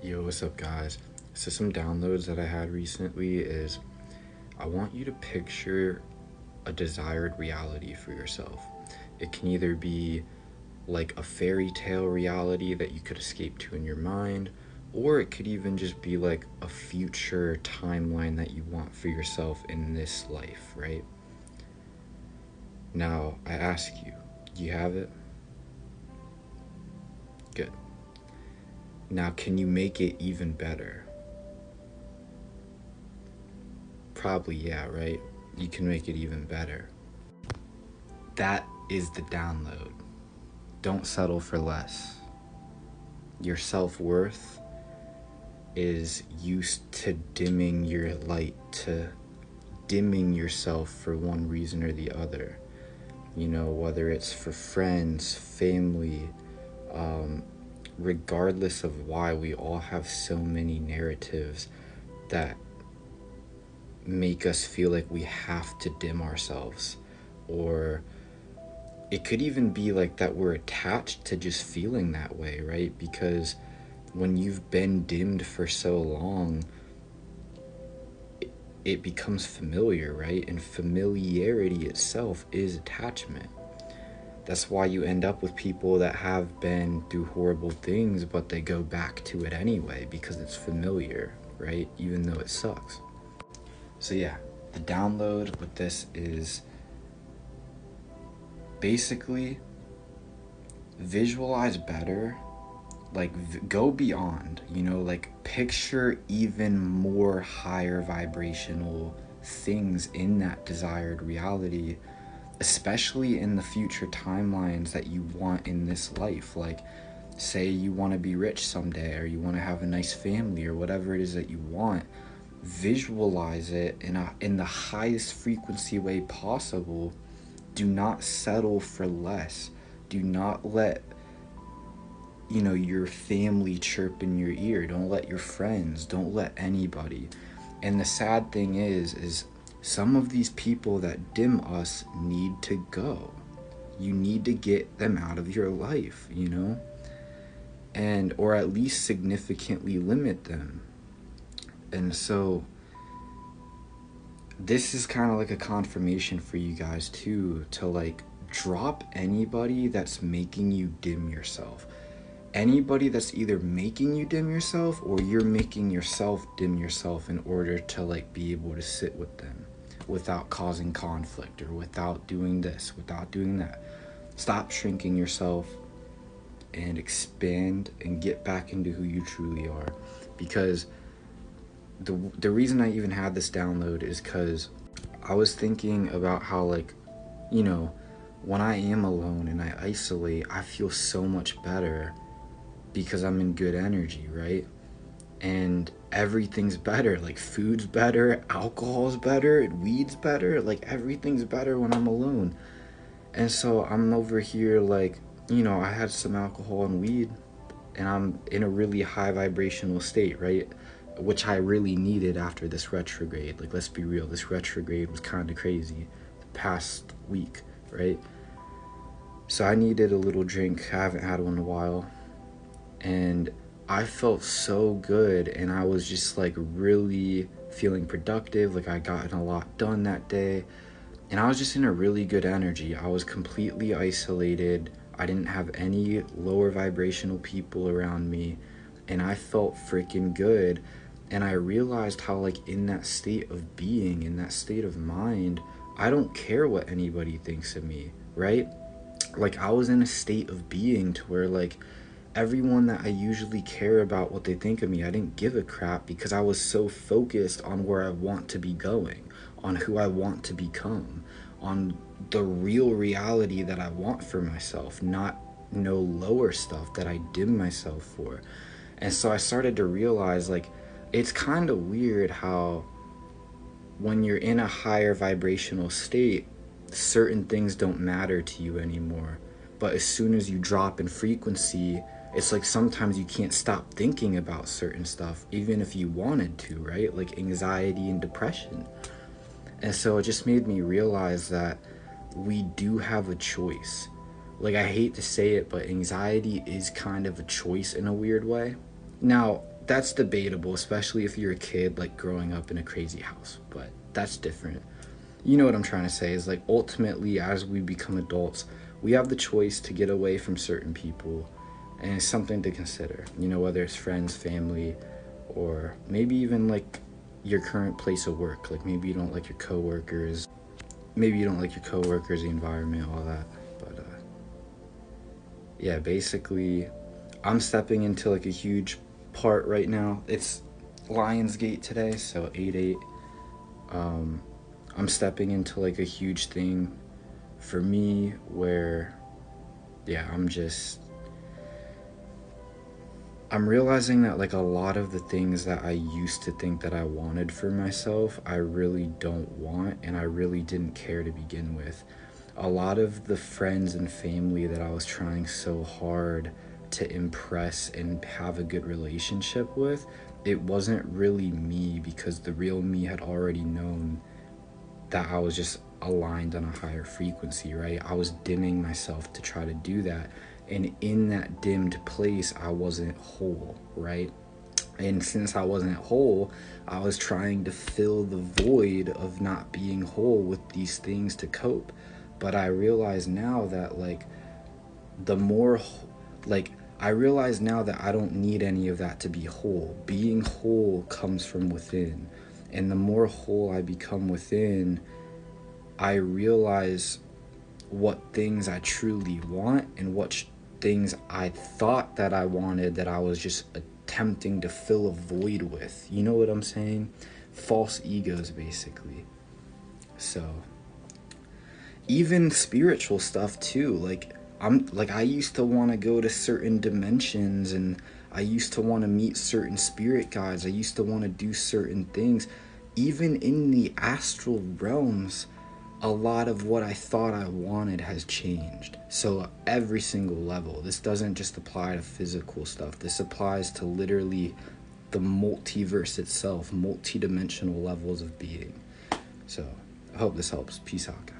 Yo, what's up, guys? So some downloads that I had recently is I want you to picture a desired reality for yourself. It can either be like a fairy tale reality that you could escape to in your mind, or it could even just be like a future timeline that you want for yourself in this life, right? Now, I ask you, do you have it? Good. Now, can you make it even better? Probably, yeah, right? You can make it even better. That is the download. Don't settle for less. Your self-worth is used to dimming your light, to dimming yourself for one reason or the other. You know, whether it's for friends, family, regardless of why, we all have so many narratives that make us feel like we have to dim ourselves. Or it could even be like that we're attached to just feeling that way, right? Because when you've been dimmed for so long, it becomes familiar, right? And familiarity itself is attachment. That's why you end up with people that have been through horrible things, but they go back to it anyway because it's familiar, right? Even though it sucks. So yeah, the download with this is basically visualize better, like go beyond, like picture even more higher vibrational things in that desired reality, especially in the future timelines that you want in this life. Like, say you want to be rich someday, or you want to have a nice family, or whatever it is that you want. Visualize it in the highest frequency way possible. Do not settle for less. Do not let your family chirp in your ear. Don't let your friends, don't let anybody. And the sad thing is some of these people that dim us need to go. You need to get them out of your life, and or at least significantly limit them. And so this is kind of like a confirmation for you guys too, to like drop anybody that's making you dim yourself. Anybody that's either making you dim yourself, or you're making yourself dim yourself in order to like be able to sit with them without causing conflict, or without doing this, without doing that. Stop shrinking yourself and expand and get back into who you truly are. Because the reason I even had this download is because I was thinking about how, like, when I am alone and I isolate, I feel so much better because I'm in good energy, right? And everything's better. Like, food's better, alcohol's better, weed's better. Like, everything's better when I'm alone. And so I'm over here, like, I had some alcohol and weed, and I'm in a really high vibrational state, right? Which I really needed after this retrograde. Like, let's be real, this retrograde was kind of crazy the past week, right? So I needed a little drink. I haven't had one in a while, and I felt so good, and I was just like really feeling productive. Like, I gotten a lot done that day, and I was just in a really good energy. I was completely isolated. I didn't have any lower vibrational people around me, and I felt freaking good. And I realized how, like, in that state of being, in that state of mind, I don't care what anybody thinks of me, right? Like, I was in a state of being to where, like, everyone that I usually care about what they think of me, I didn't give a crap, because I was so focused on where I want to be going, on who I want to become, on the real reality that I want for myself, not no lower stuff that I dim myself for. And so I started to realize, like, it's kind of weird how when you're in a higher vibrational state, certain things don't matter to you anymore. But as soon as you drop in frequency, it's like sometimes you can't stop thinking about certain stuff, even if you wanted to, right? Like anxiety and depression. And so it just made me realize that we do have a choice. Like, I hate to say it, but anxiety is kind of a choice in a weird way. Now, that's debatable, especially if you're a kid like growing up in a crazy house, but that's different. You know what I'm trying to say is like ultimately as we become adults, we have the choice to get away from certain people, and it's something to consider. You know, whether it's friends, family, or maybe even like your current place of work. Like maybe you don't like your coworkers, the environment, all that. But yeah, basically I'm stepping into like a huge part right now. It's Lionsgate today, so 8/8. I'm stepping into like a huge thing for me where, yeah, I'm realizing that like a lot of the things that I used to think that I wanted for myself, I really don't want, and I really didn't care to begin with. A lot of the friends and family that I was trying so hard to impress and have a good relationship with, it wasn't really me, because the real me had already known that I was just aligned on a higher frequency, right? I was dimming myself to try to do that. And in that dimmed place, I wasn't whole, right? And since I wasn't whole, I was trying to fill the void of not being whole with these things to cope. But I realize now that the more like I realize now that I don't need any of that to be whole. Being whole comes from within. And the more whole I become within, I realize what things I truly want and what things I thought that I wanted that I was just attempting to fill a void with. You know what I'm saying? False egos, basically. So, even spiritual stuff too. I used to want to go to certain dimensions, and I used to want to meet certain spirit guides. I used to want to do certain things. Even in the astral realms, a lot of what I thought I wanted has changed. So every single level. This doesn't just apply to physical stuff. This applies to literally the multiverse itself, multi-dimensional levels of being. So I hope this helps. Peace out, guys.